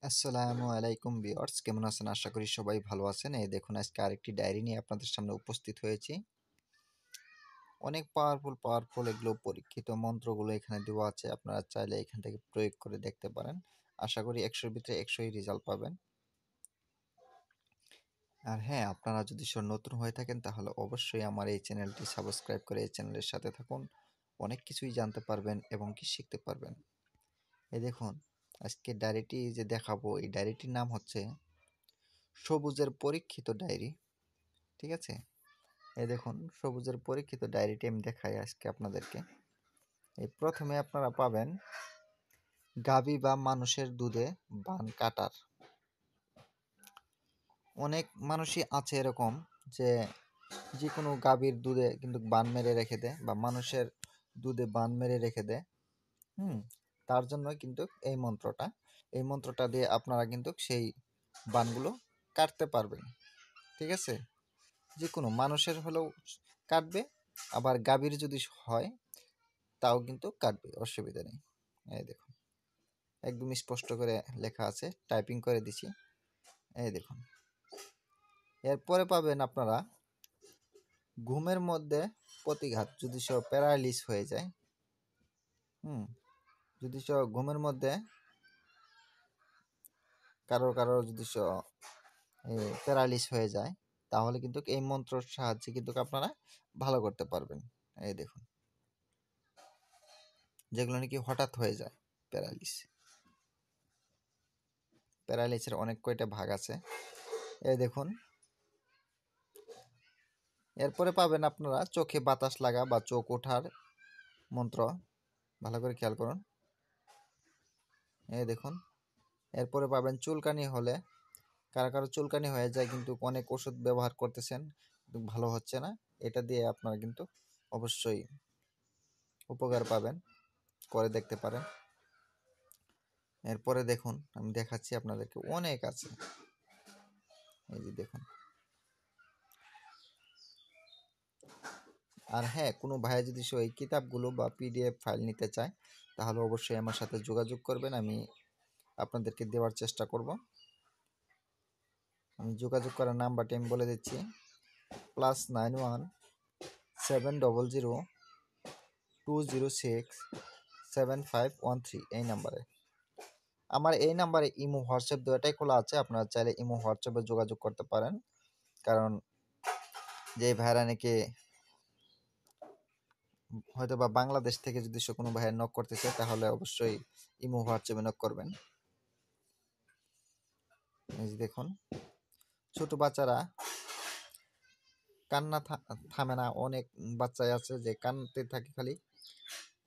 আসসালামু আলাইকুম ভিউয়ার্স, কেমন আছেন? আশা করি সবাই ভালো আছেন। এই দেখুন, আজকে আরেকটি ডায়েরি নিয়ে আপনাদের সামনে উপস্থিত হয়েছি। অনেক পাওয়ারফুল এগুলো পরীক্ষিত মন্ত্রগুলো এখানে দেওয়া আছে। আপনারা চাইলে এখান থেকে প্রয়োগ করে দেখতে পারেন। আশা করি ১০০ ভিতরে ১০০ই রেজাল্ট পাবেন। আর হ্যাঁ, আপনারা যদি নতুন হয়ে থাকেন তাহলে অবশ্যই আমার এই চ্যানেলটি সাবস্ক্রাইব করে এই চ্যানেলের সাথে থাকুন। অনেক কিছুই জানতে পারবেন এবং কি শিখতে পারবেন। এই দেখুন, আজকে ডায়েরিটি যে দেখাবো, এই ডায়েরিটির নাম হচ্ছে সবুজের পরীক্ষিত ডায়েরি। ঠিক আছে? এই দেখুন, সবুজের পরীক্ষিত ডায়েরিটি আমি দেখাই আজকে আপনাদেরকে। এই প্রথমে আপনারা পাবেন গাভী বা মানুষের দুধে বান কাটার। অনেক মানুষই আছে এরকম যে যে কোনো গাভীর দুধে কিন্তু বান মেরে রেখে দেয় বা মানুষের দুধে বান মেরে রেখে দেয়। তার জন্য কিন্তু এই মন্ত্রটা দিয়ে আপনারা কিন্তু সেই বানগুলো কাটতে পারবেন। ঠিক আছে? যে কোনো মানুষের হলেও কাটবে, আবার গাভীর যদি হয় তাও কিন্তু কাটবে, অসুবিধা নেই। এই দেখুন, একদম স্পষ্ট করে লেখা আছে, টাইপিং করে দিছি। এই দেখুন, এরপরে পাবেন আপনারা ঘুমের মধ্যে প্রতিঘাত, যদি প্যারালাইস হয়ে যায়। যদি ঘুমের মধ্যে কারো যদি প্যারালাইস হয়ে যায়, তাহলে কিন্তু এই মন্ত্রের সাহায্যে কিন্তু আপনারা ভালো করতে পারবেন। এই দেখুন, যেগুলো নাকি হঠাৎ হয়ে যায় প্যারালাইসের অনেক কয়টা ভাগ আছে। এই দেখুন, এরপরে পাবেন আপনারা চোখে বাতাস লাগা বা চোখ ওঠার মন্ত্র। ভালো করে খেয়াল করুন। এই দেখুন, এরপরে পাবেন চুলকানি হলে, কারো চুলকানি হয়ে যায় কিন্তু অনেক ওষুধ ব্যবহার করতেছেন কিন্তু ভালো হচ্ছে না, এটা দিয়ে আপনারা কিন্তু অবশ্যই উপকার পাবেন, করে দেখতে পারেন। এরপরে দেখুন, আমি দেখাচ্ছি আপনাদেরকে, অনেক আছে। এই যে দেখুন। আর হ্যাঁ, কোনো ভাইয়া যদি এই কিতাবগুলো বা পিডিএফ ফাইল নিতে চায় তাহলে অবশ্যই আমার সাথে যোগাযোগ করবেন, আমি আপনাদেরকে দেওয়ার চেষ্টা করব। আমি যোগাযোগ করার নাম্বারটি আমি বলে দিচ্ছি, +91 70020675513। এই নাম্বারে, আমার এই নাম্বারে ইমো হোয়াটসঅ্যাপ দুটাই খোলা আছে। আপনারা চাইলে ইমো হোয়াটসঅ্যাপে যোগাযোগ করতে পারেন, কারণ যে ভাইরা নাকি হয়তো বা বাংলাদেশ থেকে যদি কোনো ভাইয়ের নক করতে চায় তাহলে অবশ্যই ইমো হোয়াটসঅ্যাপে নক করবেন। এই যে দেখুন, ছোট বাচ্চারা কান্না থামে না। অনেক বাচ্চাই আছে যে কানতে থাকে, খালি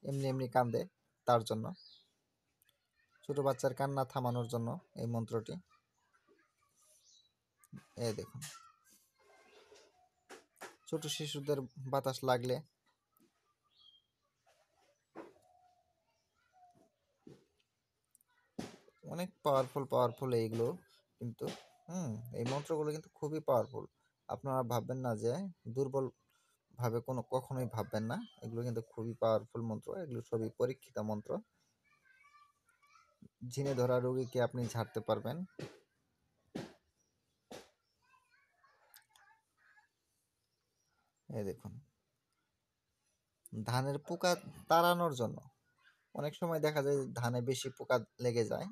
এমনি এমনি কান্দে। তার জন্য, ছোট বাচ্চার কান্না থামানোর জন্য এই মন্ত্রটি। এই দেখুন, ছোট শিশুদের বাতাস লাগলে অনেক পাওয়ারফুল এইগুলো কিন্তু। এই মন্ত্রগুলো কিন্তু খুবই পাওয়ারফুল। আপনারা ভাববেন না যে দুর্বল ভাবে, কখনোই ভাববেন না। এগুলো কিন্তু খুবই পাওয়ারফুল মন্ত্র, এগুলো সবই পরীক্ষিত মন্ত্র। ঝিনে ধরা রোগীকে আপনি ঝাড়তে পারবেন। এই দেখুন, ধানের পোকা তাড়ানোর জন্য, অনেক সময় দেখা যায় ধানে বেশি পোকা লেগে যায়,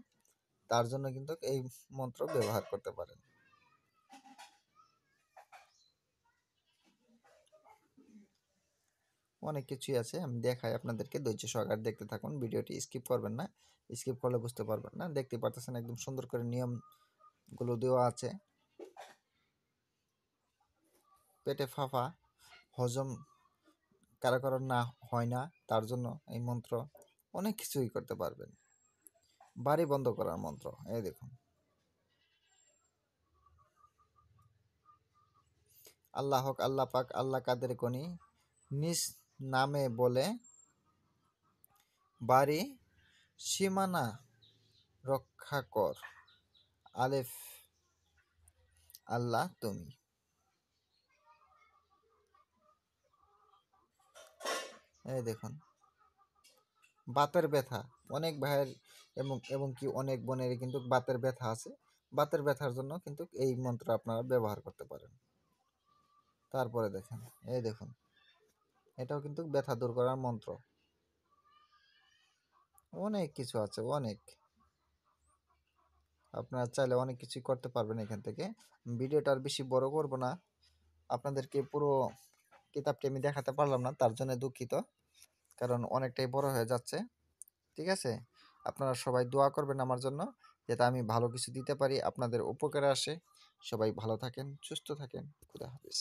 তার জন্য কিন্তু এই মন্ত্র ব্যবহার করতে পারেন। অনেক কিছুই আছে, আমি দেখাই আপনাদেরকে, ধৈর্য সহকারে দেখতে থাকুন। ভিডিওটি স্কিপ করবেন না, স্কিপ করলে বুঝতে পারবেন না। দেখতে পারতেছেন একদম সুন্দর করে নিয়মগুলো দেওয়া আছে। পেটে ফাঁপা, হজম কারো না হয় না, তার জন্য এই মন্ত্র। অনেক কিছুই করতে পারবেন। বাড়ি বন্ধ করার মন্ত্র। এই দেখুন, আল্লাহ হক, আল্লাহ পাক, আল্লাহ কাদের গনি, নিজ নামে বলে বাড়ি সীমানা রক্ষা কর, আলেফ আল্লাহ তুমি। এই দেখুন, বাতের ব্যথা, অনেক ভাইয়ের এবং কি অনেক বোনেরই কিন্তু বাতের ব্যথা আছে, বাতের ব্যথার জন্য কিন্তু এই মন্ত্র আপনারা ব্যবহার করতে পারেন। তারপরে দেখেন, এই দেখুন, এটাও কিন্তু ব্যথা দূর করার মন্ত্র। অনেক কিছু আছে, অনেক। আপনারা চাইলে অনেক কিছুই করতে পারবেন এখান থেকে। ভিডিওটা আর বেশি বড় করব না, আপনাদেরকে পুরো কিতাবটি আমি দেখাতে পারলাম না, তার জন্য দুঃখিত, কারণ অনেকটাই বড় হয়ে যাচ্ছে। ঠিক আছে, আপনারা সবাই দোয়া করবেন আমার জন্য, যাতে আমি ভালো কিছু দিতে পারি, আপনাদের উপকারে আসে। সবাই ভালো থাকেন, সুস্থ থাকেন। খুদা হাফেজ।